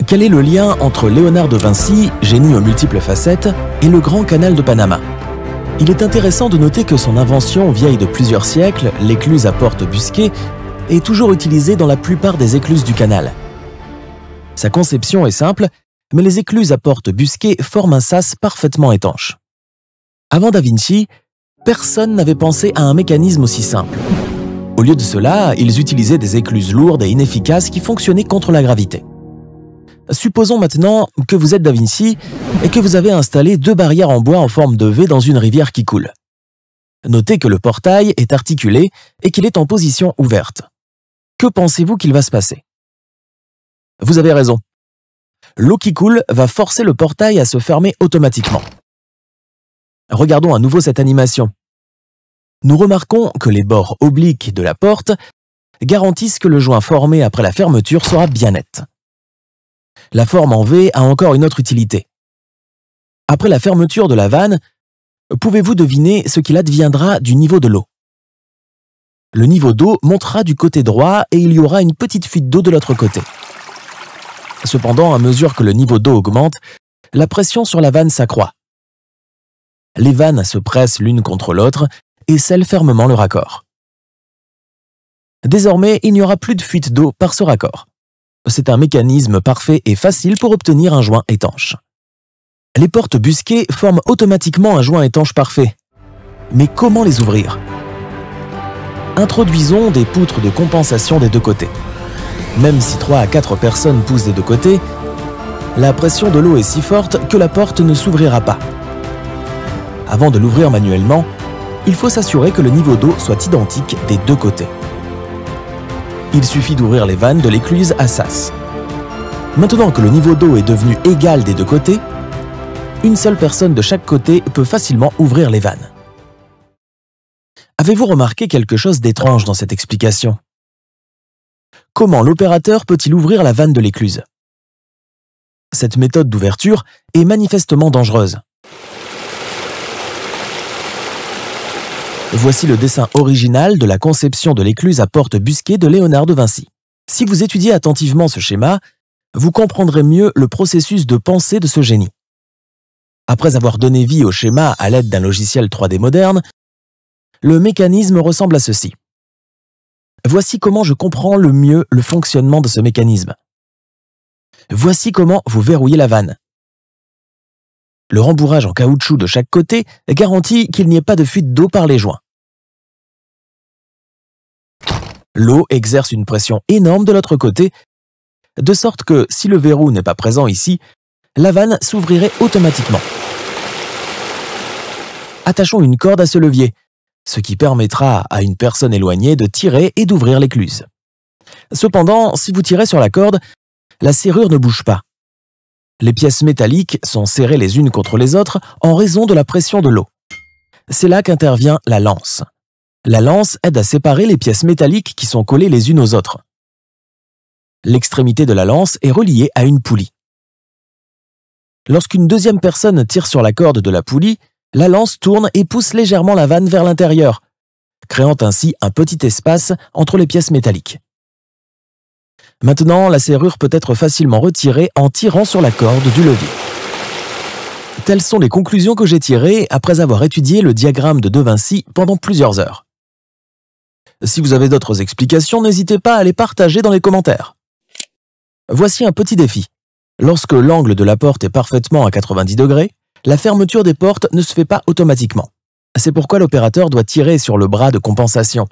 Quel est le lien entre Léonard de Vinci, génie aux multiples facettes, et le Grand Canal de Panama? Il est intéressant de noter que son invention vieille de plusieurs siècles, l'écluse à porte busquée, est toujours utilisée dans la plupart des écluses du canal. Sa conception est simple, mais les écluses à porte busquée forment un sas parfaitement étanche. Avant Da Vinci, personne n'avait pensé à un mécanisme aussi simple. Au lieu de cela, ils utilisaient des écluses lourdes et inefficaces qui fonctionnaient contre la gravité. Supposons maintenant que vous êtes Da Vinci et que vous avez installé 2 barrières en bois en forme de V dans une rivière qui coule. Notez que le portail est articulé et qu'il est en position ouverte. Que pensez-vous qu'il va se passer? Vous avez raison. L'eau qui coule va forcer le portail à se fermer automatiquement. Regardons à nouveau cette animation. Nous remarquons que les bords obliques de la porte garantissent que le joint formé après la fermeture sera bien net. La forme en V a encore une autre utilité. Après la fermeture de la vanne, pouvez-vous deviner ce qu'il adviendra du niveau de l'eau? Le niveau d'eau montera du côté droit et il y aura une petite fuite d'eau de l'autre côté. Cependant, à mesure que le niveau d'eau augmente, la pression sur la vanne s'accroît. Les vannes se pressent l'une contre l'autre et scellent fermement le raccord. Désormais, il n'y aura plus de fuite d'eau par ce raccord. C'est un mécanisme parfait et facile pour obtenir un joint étanche. Les portes busquées forment automatiquement un joint étanche parfait. Mais comment les ouvrir? Introduisons des poutres de compensation des deux côtés. Même si 3 à 4 personnes poussent des deux côtés, la pression de l'eau est si forte que la porte ne s'ouvrira pas. Avant de l'ouvrir manuellement, il faut s'assurer que le niveau d'eau soit identique des deux côtés. Il suffit d'ouvrir les vannes de l'écluse à sas. Maintenant que le niveau d'eau est devenu égal des deux côtés, une seule personne de chaque côté peut facilement ouvrir les vannes. Avez-vous remarqué quelque chose d'étrange dans cette explication? Comment l'opérateur peut-il ouvrir la vanne de l'écluse? Cette méthode d'ouverture est manifestement dangereuse. Voici le dessin original de la conception de l'écluse à porte busquée de Léonard de Vinci. Si vous étudiez attentivement ce schéma, vous comprendrez mieux le processus de pensée de ce génie. Après avoir donné vie au schéma à l'aide d'un logiciel 3D moderne, le mécanisme ressemble à ceci. Voici comment je comprends le mieux le fonctionnement de ce mécanisme. Voici comment vous verrouillez la vanne. Le rembourrage en caoutchouc de chaque côté garantit qu'il n'y ait pas de fuite d'eau par les joints. L'eau exerce une pression énorme de l'autre côté, de sorte que si le verrou n'est pas présent ici, la vanne s'ouvrirait automatiquement. Attachons une corde à ce levier, ce qui permettra à une personne éloignée de tirer et d'ouvrir l'écluse. Cependant, si vous tirez sur la corde, la serrure ne bouge pas. Les pièces métalliques sont serrées les unes contre les autres en raison de la pression de l'eau. C'est là qu'intervient la lance. La lance aide à séparer les pièces métalliques qui sont collées les unes aux autres. L'extrémité de la lance est reliée à une poulie. Lorsqu'une deuxième personne tire sur la corde de la poulie, la lance tourne et pousse légèrement la vanne vers l'intérieur, créant ainsi un petit espace entre les pièces métalliques. Maintenant, la serrure peut être facilement retirée en tirant sur la corde du levier. Telles sont les conclusions que j'ai tirées après avoir étudié le diagramme de Da Vinci pendant plusieurs heures. Si vous avez d'autres explications, n'hésitez pas à les partager dans les commentaires. Voici un petit défi. Lorsque l'angle de la porte est parfaitement à 90 degrés, la fermeture des portes ne se fait pas automatiquement. C'est pourquoi l'opérateur doit tirer sur le bras de compensation.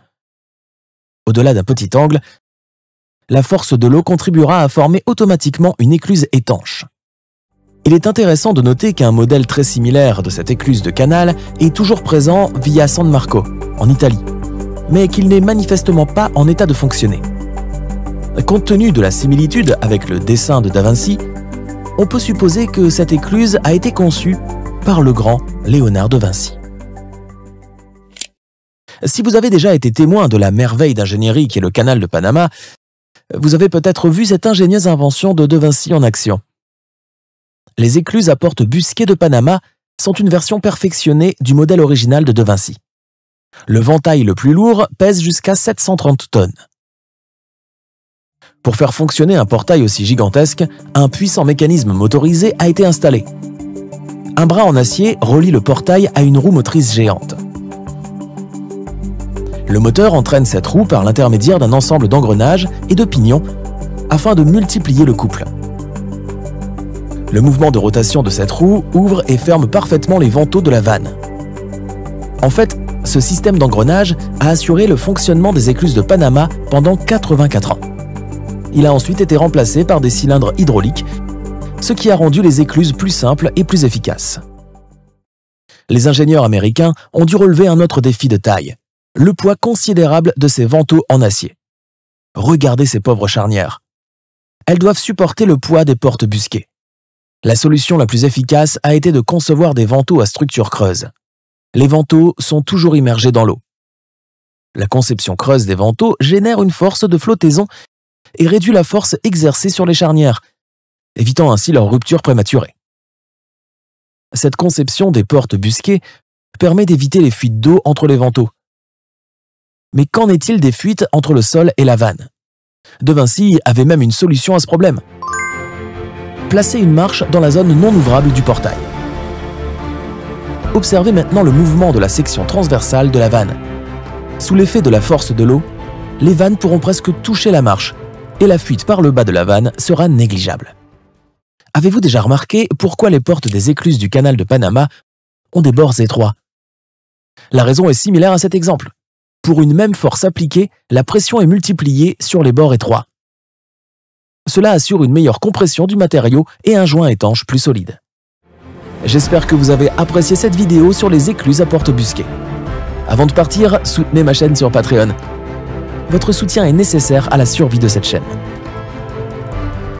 Au-delà d'un petit angle, la force de l'eau contribuera à former automatiquement une écluse étanche. Il est intéressant de noter qu'un modèle très similaire de cette écluse de canal est toujours présent via San Marco, en Italie, mais qu'il n'est manifestement pas en état de fonctionner. Compte tenu de la similitude avec le dessin de Da Vinci, on peut supposer que cette écluse a été conçue par le grand Léonard de Vinci. Si vous avez déjà été témoin de la merveille d'ingénierie qu'est le canal de Panama, vous avez peut-être vu cette ingénieuse invention de Da Vinci en action. Les écluses à porte busquée de Panama sont une version perfectionnée du modèle original de Da Vinci. Le ventail le plus lourd pèse jusqu'à 730 tonnes. Pour faire fonctionner un portail aussi gigantesque, un puissant mécanisme motorisé a été installé. Un bras en acier relie le portail à une roue motrice géante. Le moteur entraîne cette roue par l'intermédiaire d'un ensemble d'engrenages et de pignons afin de multiplier le couple. Le mouvement de rotation de cette roue ouvre et ferme parfaitement les vantaux de la vanne. En fait, ce système d'engrenage a assuré le fonctionnement des écluses de Panama pendant 84 ans. Il a ensuite été remplacé par des cylindres hydrauliques, ce qui a rendu les écluses plus simples et plus efficaces. Les ingénieurs américains ont dû relever un autre défi de taille, le poids considérable de ces vantaux en acier. Regardez ces pauvres charnières. Elles doivent supporter le poids des portes busquées. La solution la plus efficace a été de concevoir des vantaux à structure creuse. Les vantaux sont toujours immergés dans l'eau. La conception creuse des vantaux génère une force de flottaison et réduit la force exercée sur les charnières, évitant ainsi leur rupture prématurée. Cette conception des portes busquées permet d'éviter les fuites d'eau entre les vantaux. Mais qu'en est-il des fuites entre le sol et la vanne? De Vinci avait même une solution à ce problème. Placez une marche dans la zone non ouvrable du portail. Observez maintenant le mouvement de la section transversale de la vanne. Sous l'effet de la force de l'eau, les vannes pourront presque toucher la marche et la fuite par le bas de la vanne sera négligeable. Avez-vous déjà remarqué pourquoi les portes des écluses du canal de Panama ont des bords étroits? La raison est similaire à cet exemple. Pour une même force appliquée, la pression est multipliée sur les bords étroits. Cela assure une meilleure compression du matériau et un joint étanche plus solide. J'espère que vous avez apprécié cette vidéo sur les écluses à porte busquée. Avant de partir, soutenez ma chaîne sur Patreon. Votre soutien est nécessaire à la survie de cette chaîne.